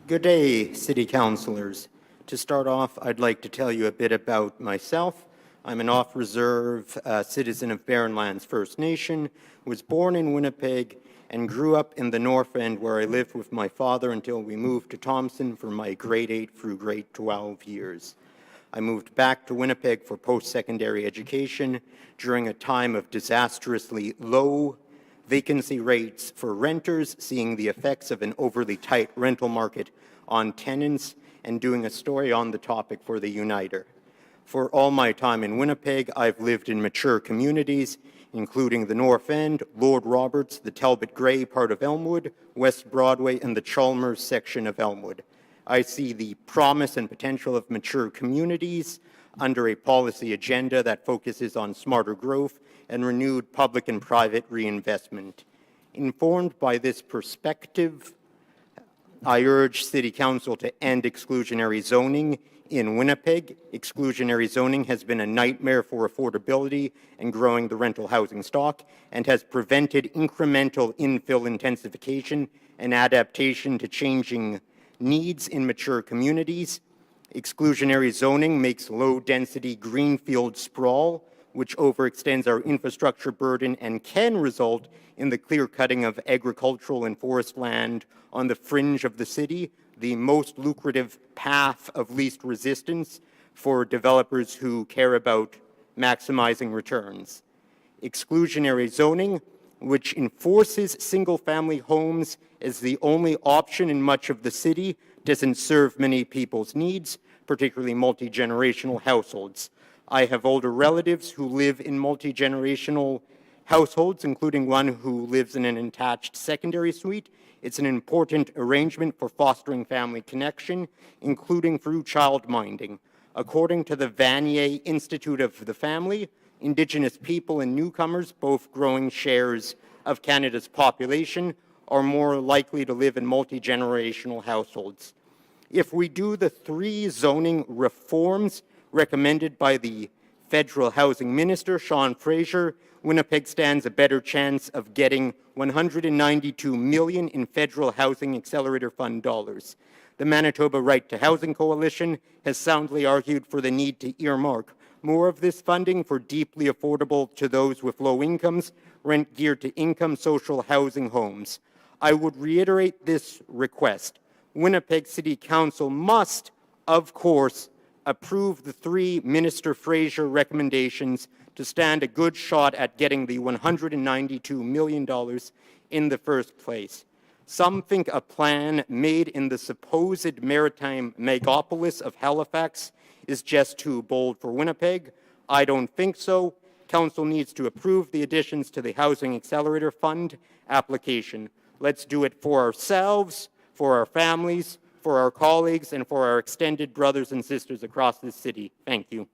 Good day, City Councillors. To start off, I'd like to tell you a bit about myself. I'm an off-reserve citizen of Barren Lands First Nation, was born in Winnipeg, and grew up in the North End where I lived with my father until we moved to Thompson for my grade 8 through grade 12 years. I moved back to Winnipeg for post-secondary education during a time of disastrously low vacancy rates for renters, seeing the effects of an overly tight rental market on tenants, and doing a story on the topic for the Uniter. For all my time in Winnipeg, I've lived in mature communities, including the North End, Lord Roberts, the Talbot Grey part of Elmwood, West Broadway, and the Chalmers section of Elmwood. I see the promise and potential of mature communities under a policy agenda that focuses on smarter growth and renewed public and private reinvestment. Informed by this perspective, I urge City Council to end exclusionary zoning in Winnipeg. Exclusionary zoning has been a nightmare for affordability and growing the rental housing stock, and has prevented incremental infill intensification and adaptation to changing needs in mature communities. Exclusionary zoning makes low-density greenfield sprawl, which overextends our infrastructure burden and can result in the clear-cutting of agricultural and forest land on the fringe of the city, the most lucrative path of least resistance for developers who care about maximizing returns. Exclusionary zoning, which enforces single-family homes as the only option in much of the city, doesn't serve many people's needs, particularly multi-generational households. I have older relatives who live in multi-generational households, including one who lives in an attached secondary suite. It's an important arrangement for fostering family connection, including through childminding. According to the Vanier Institute of the Family, Indigenous people and newcomers, both growing shares of Canada's population, are more likely to live in multi-generational households. If we do the 3 zoning reforms recommended by the Federal Housing Minister, Sean Fraser, Winnipeg stands a better chance of getting $192 million in Federal Housing Accelerator Fund dollars. The Manitoba Right to Housing Coalition has soundly argued for the need to earmark more of this funding for deeply affordable to those with low incomes, rent-geared to income social housing homes. I would reiterate this request. Winnipeg City Council must, of course, approve the 3 Minister Fraser recommendations to stand a good shot at getting the $192 million in the first place. Some think a plan made in the supposed maritime megapolis of Halifax is just too bold for Winnipeg. I don't think so. Council needs to approve the additions to the Housing Accelerator Fund application. Let's do it for ourselves, for our families, for our colleagues, and for our extended brothers and sisters across this city. Thank you.